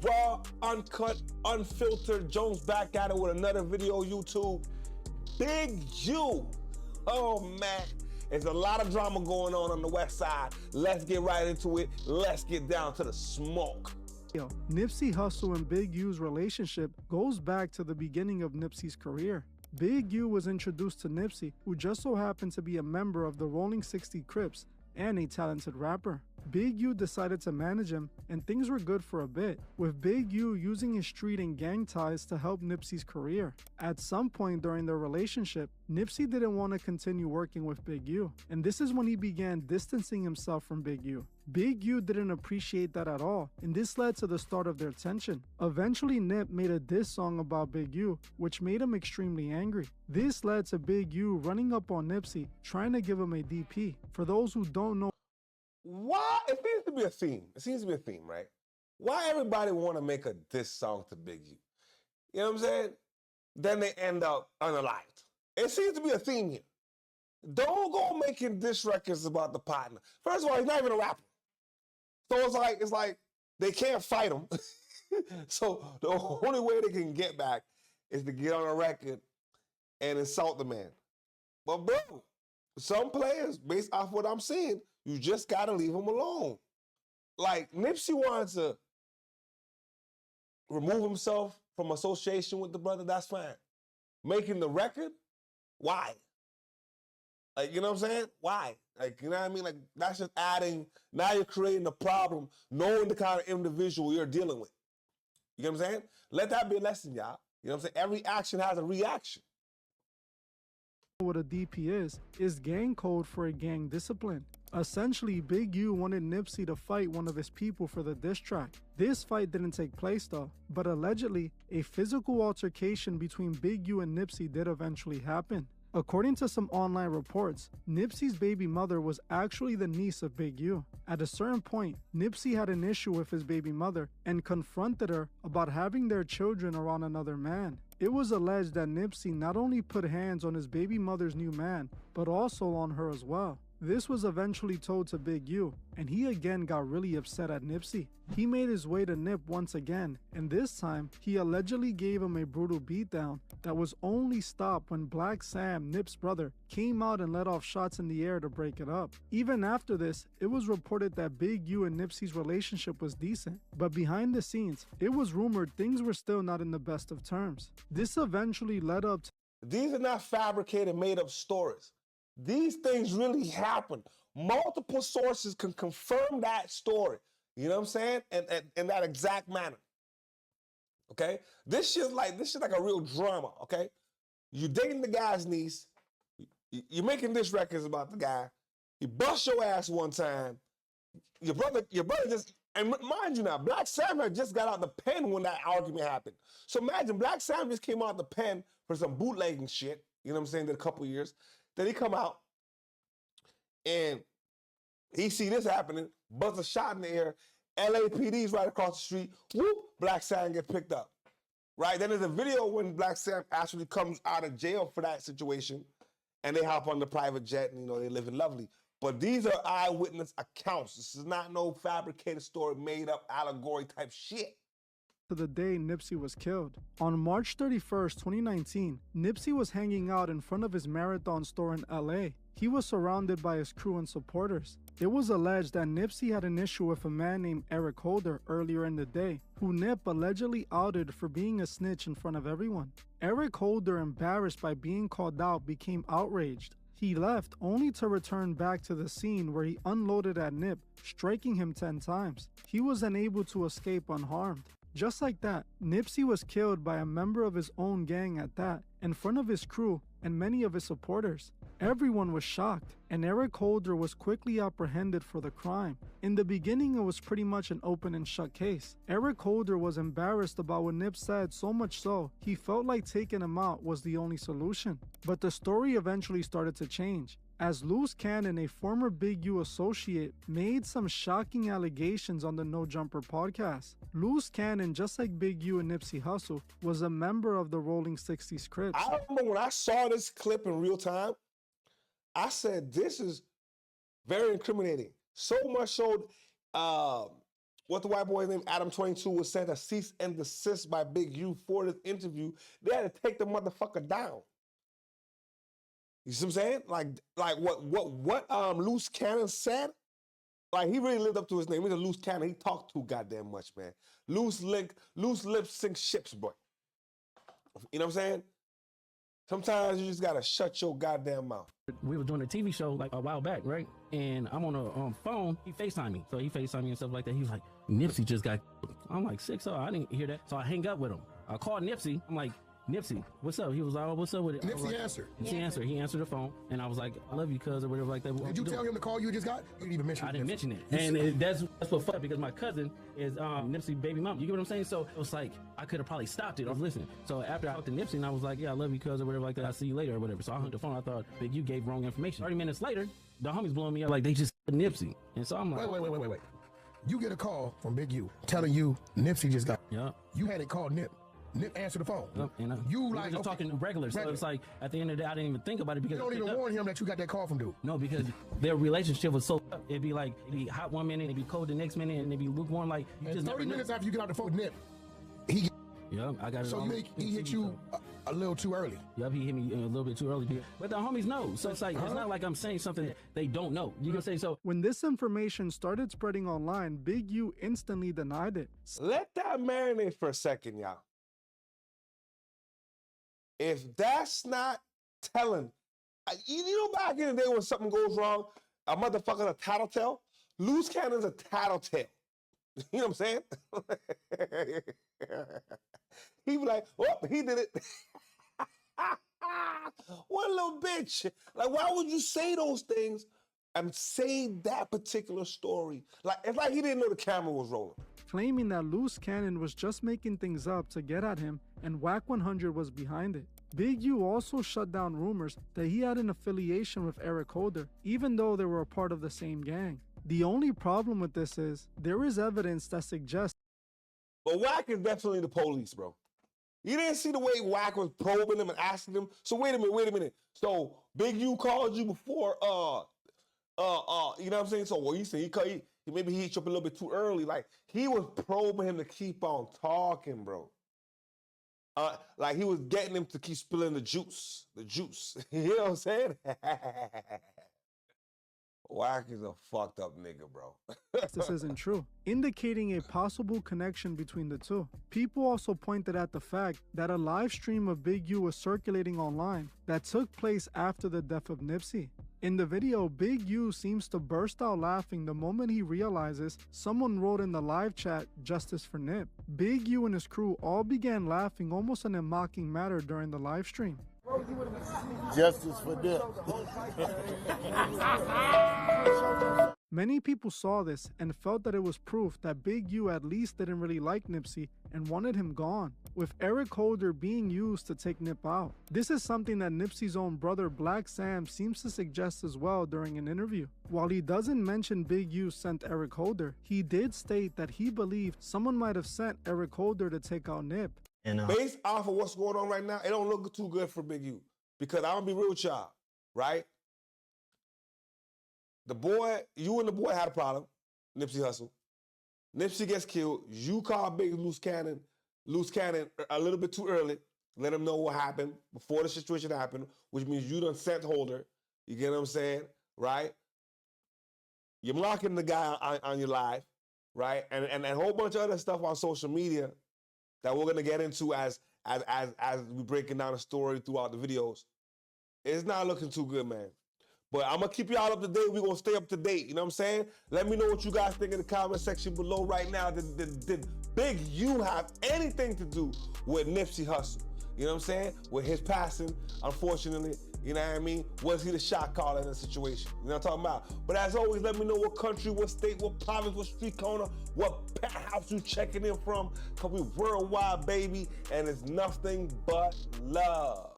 Raw, uncut, unfiltered. Jones back at it with another video, YouTube. Big U. Oh, man. There's a lot of drama going on the West Side. Let's get right into it. Let's get down to the smoke. Nipsey Hussle and Big U's relationship goes back to the beginning of Nipsey's career. Big U was introduced to Nipsey, who just so happened to be a member of the Rolling 60 Crips and a talented rapper. Big U decided to manage him, and things were good for a bit, with Big U using his street and gang ties to help Nipsey's career. At some point during their relationship, Nipsey didn't want to continue working with Big U, and this is when he began distancing himself from Big U. Big U didn't appreciate that at all, and this led to the start of their tension. Eventually, Nip made a diss song about Big U, which made him extremely angry. This led to Big U running up on Nipsey, trying to give him a DP. For those who don't know, Why? It seems to be a theme. It seems to be a theme, right? Why everybody want to make a diss song to Big U? You know what I'm saying? Then they end up unalived. It seems to be a theme here. Don't go making diss records about the partner. First of all, he's not even a rapper. So it's like they can't fight him. So the only way they can get back is to get on a record and insult the man. But bro, some players, based off what I'm seeing, you just gotta leave him alone. Like Nipsey wanted to remove himself from association with the brother, that's fine. Making the record, why? Like, you know what I'm saying? Why? Like, you know what I mean? Like, that's just adding, now you're creating a problem, knowing the kind of individual you're dealing with. You know what I'm saying? Let that be a lesson, y'all. You know what I'm saying? Every action has a reaction. what a DP is gang code for a gang discipline. Essentially, Big U wanted Nipsey to fight one of his people for the diss track. This fight didn't take place though, but allegedly, a physical altercation between Big U and Nipsey did eventually happen. According to some online reports, Nipsey's baby mother was actually the niece of Big U. At a certain point, Nipsey had an issue with his baby mother and confronted her about having their children around another man. It was alleged that Nipsey not only put hands on his baby mother's new man, but also on her as well. This was eventually told to Big U, and he again got really upset at Nipsey. He made his way to Nip once again, and this time, he allegedly gave him a brutal beatdown that was only stopped when Black Sam, Nip's brother, came out and let off shots in the air to break it up. Even after this, it was reported that Big U and Nipsey's relationship was decent, but behind the scenes, it was rumored things were still not in the best of terms. This eventually led up to These are not fabricated, made up stories. These things really happen. Multiple sources can confirm that story. You know what I'm saying? And in that exact manner. Okay? This shit's like a real drama, okay? You dating the guy's niece, you're making diss records about the guy, he bust your ass one time, your brother just, and mind you now, Black Sam had just got out the pen when that argument happened. So imagine Black Sam just came out the pen for some bootlegging shit, you know what I'm saying, did a couple years. Then he come out and he see this happening, bust a shot in the air, LAPD's right across the street, whoop, Black Sam get picked up. Right? Then there's a video when Black Sam actually comes out of jail for that situation and they hop on the private jet and, you know, they living lovely. But these are eyewitness accounts. This is not no fabricated story, made up allegory type shit. To the day Nipsey was killed. On March 31st, 2019, Nipsey was hanging out in front of his Marathon store in LA. He was surrounded by his crew and supporters. It was alleged that Nipsey had an issue with a man named Eric Holder earlier in the day, who Nip allegedly outed for being a snitch in front of everyone. Eric Holder, embarrassed by being called out, became outraged. He left only to return back to the scene where he unloaded at Nip, striking him 10 times. He was unable to escape unharmed. Just like that, Nipsey was killed by a member of his own gang at that, in front of his crew and many of his supporters. Everyone was shocked, and Eric Holder was quickly apprehended for the crime. In the beginning, it was pretty much an open and shut case. Eric Holder was embarrassed about what Nip said, so much so, he felt like taking him out was the only solution. But the story eventually started to change, as Loose Cannon, a former Big U associate, made some shocking allegations on the No Jumper podcast. Loose Cannon, just like Big U and Nipsey Hussle, was a member of the Rolling 60s Crips. I remember when I saw this clip in real time, I said, this is very incriminating. So much so, what the white boy named Adam22 was said a cease and desist by Big U for this interview. They had to take the motherfucker down. You see what I'm saying? Like what Loose Cannon said. Like, he really lived up to his name. He's a loose cannon. He talked too goddamn much, man. Loose lips sink ships, boy. You know what I'm saying? Sometimes you just gotta shut your goddamn mouth. We were doing a TV show like a while back, right? And I'm on a phone. He FaceTimed me. So he FaceTimed me and stuff like that. He was like, Nipsey just got. I'm like, 6-0. I didn't hear that. So I hang up with him. I called Nipsey. I'm like, Nipsey, what's up? He was like, oh, what's up with it? Nipsey answered. Nipsey answered. He answered the phone, and I was like, I love you, cuz, or whatever like that. Did you tell him the call you just got? You didn't even mention it. I didn't mention it. And that's what fucked up, because my cousin is Nipsey baby mom. You get what I'm saying? So it was like, I could have probably stopped it. I was listening. So after I talked to Nipsey, and I was like, yeah, I love you, cuz, or whatever like that. I'll see you later, or whatever. So I hung the phone. I thought, Big U gave wrong information. 30 minutes later, the homies blowing me up like they just Nipsey. And so I'm like, wait. You get a call from Big U telling you Nipsey just got. Yeah. You had it called Nip. Nip answered the phone. And you we like just talking regular. So it's like at the end of the day, I didn't even think about it, because you don't even warn him that you got that call from dude. No, because their relationship was so up. It'd be hot one minute, it'd be cold the next minute, and it'd be lukewarm. Like, you just 30 minutes after you get out the phone with Nip, I got it. So he hit you a little too early. Yep, he hit me a little bit too early. But the homies know. So it's like, it's not like I'm saying something that they don't know. You can say so. When this information started spreading online, Big U instantly denied it. Let that marinate for a second, y'all. If that's not telling, you know, back in the day when something goes wrong, a motherfucker's a tattletale. Loose Cannon's a tattletale. You know what I'm saying? He be like, oh, he did it. What a little bitch. Like, why would you say those things and say that particular story? Like, it's like he didn't know the camera was rolling. Claiming that Loose Cannon was just making things up to get at him, and Whack 100 was behind it. Big U also shut down rumors that he had an affiliation with Eric Holder, even though they were a part of the same gang. The only problem with this is, there is evidence that suggests. But Whack is definitely the police, bro. You didn't see the way Whack was probing him and asking him. So wait a minute. So Big U called you before, you know what I'm saying? So what you say? Maybe he hit you up a little bit too early. Like, he was probing him to keep on talking, bro. Like, he was getting him to keep spilling the juice. You know what I'm saying? Whack is a fucked up nigga, bro. This isn't true, indicating a possible connection between the two. People also pointed at the fact that a live stream of Big U was circulating online that took place after the death of Nipsey. In the video, Big U seems to burst out laughing the moment he realizes someone wrote in the live chat, "Justice for Nip." Big U and his crew all began laughing almost in a mocking manner during the live stream. Justice for Nip. Many people saw this and felt that it was proof that Big U at least didn't really like Nipsey and wanted him gone, with Eric Holder being used to take Nip out. This is something that Nipsey's own brother Black Sam seems to suggest as well during an interview. While he doesn't mention Big U sent Eric Holder, he did state that he believed someone might have sent Eric Holder to take out Nip. Based off of what's going on right now, it don't look too good for Big U. Because I'm gonna be real with y'all, right? You and the boy had a problem, Nipsey Hussle. Nipsey gets killed. You call Big Loose Cannon a little bit too early. Let him know what happened before the situation happened, which means you done sent Holder. You get what I'm saying, right? You're mocking the guy on your live, right? And a whole bunch of other stuff on social media that we're gonna get into as we breaking down the story throughout the videos. It's not looking too good, man. But I'm gonna keep y'all up to date. We're gonna stay up to date. You know what I'm saying? Let me know what you guys think in the comment section below right now. Did Big U have anything to do with Nipsey Hussle? You know what I'm saying? With his passing, unfortunately, you know what I mean? Was he the shot caller in the situation? You know what I'm talking about? But as always, let me know what country, what state, what province, what street corner, what penthouse you checking in from. Cause we worldwide, baby, and it's nothing but love.